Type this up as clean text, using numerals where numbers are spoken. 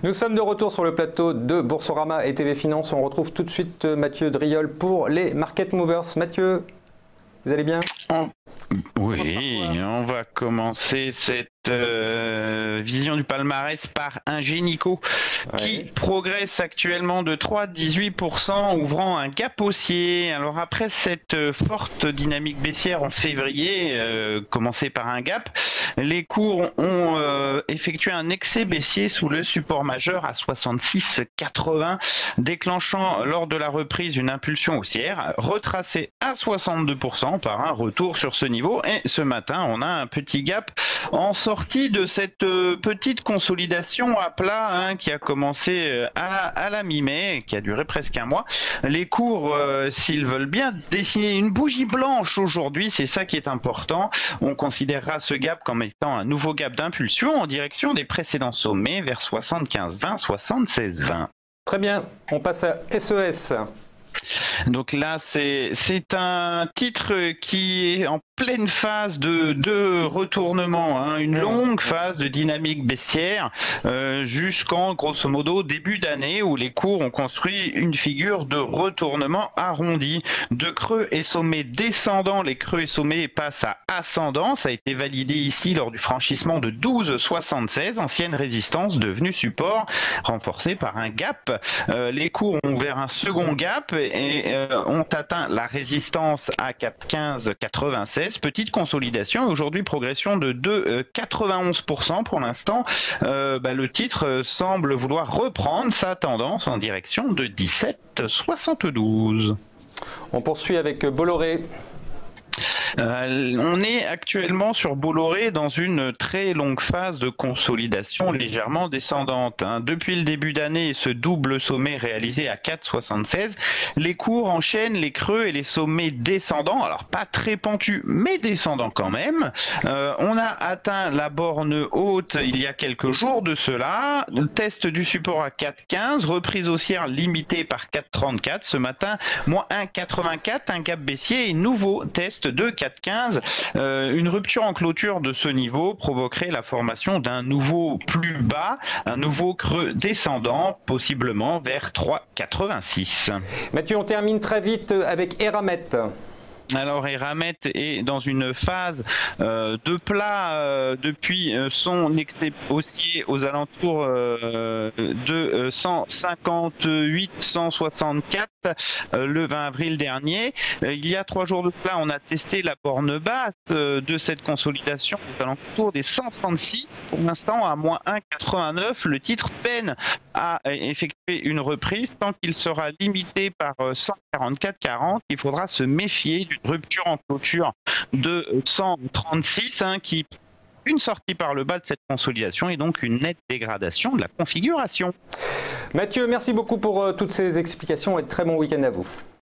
Nous sommes de retour sur le plateau de Boursorama et TV Finance. On retrouve tout de suite Mathieu Driol pour les Market Movers. Mathieu, vous allez bien? Oui, on va commencer cette vision du palmarès par Ingenico qui progresse actuellement de 3,18%, ouvrant un gap haussier. Alors après cette forte dynamique baissière en février, commencée par un gap, les cours ont effectué un excès baissier sous le support majeur à 66,80, déclenchant lors de la reprise une impulsion haussière, retracée à 62% par un retour sur ce niveau. Et ce matin, on a un petit gap en sortie de cette petite consolidation à plat qui a commencé à la mi-mai, qui a duré presque un mois. Les cours, s'ils veulent bien dessiner une bougie blanche aujourd'hui, c'est ça qui est important. On considérera ce gap comme étant un nouveau gap d'impulsion en direction des précédents sommets vers 75,20, 76,20. Très bien, on passe à SES. Donc là, c'est un titre qui est en pleine phase de retournement, une longue phase de dynamique baissière jusqu'en grosso modo début d'année où les cours ont construit une figure de retournement arrondi, de creux et sommets descendants. Les creux et sommets passent à ascendant. Ça a été validé ici lors du franchissement de 12,76, ancienne résistance devenue support, renforcée par un gap. Les cours ont ouvert un second gap et ont atteint la résistance à 4,15,96. Petite consolidation, aujourd'hui progression de 2,91% pour l'instant. Le titre semble vouloir reprendre sa tendance en direction de 17,72. On poursuit avec Bolloré. On est actuellement sur Bolloré dans une très longue phase de consolidation légèrement descendante. Depuis le début d'année, ce double sommet réalisé à 4,76, les cours enchaînent les creux et les sommets descendants, alors pas très pentus, mais descendants quand même. On a atteint la borne haute il y a quelques jours de cela, test du support à 4,15, reprise haussière limitée par 4,34 ce matin, moins 1,84, un gap baissier et nouveau test de 4,15. Une rupture en clôture de ce niveau provoquerait la formation d'un nouveau plus bas, un nouveau creux descendant, possiblement vers 3,86. Mathieu, on termine très vite avec Eramet. Alors Eramet est dans une phase de plat depuis son excès haussier aux alentours de 158-164 le 20 avril dernier. Il y a 3 jours de plat, on a testé la borne basse de cette consolidation aux alentours des 136. Pour l'instant, à moins 1,89, le titre peine à effectuer une reprise. Tant qu'il sera limité par 144,40, il faudra se méfier d'une rupture en clôture de 136 qui une sortie par le bas de cette consolidation et donc une nette dégradation de la configuration. Mathieu, merci beaucoup pour toutes ces explications et très bon week-end à vous.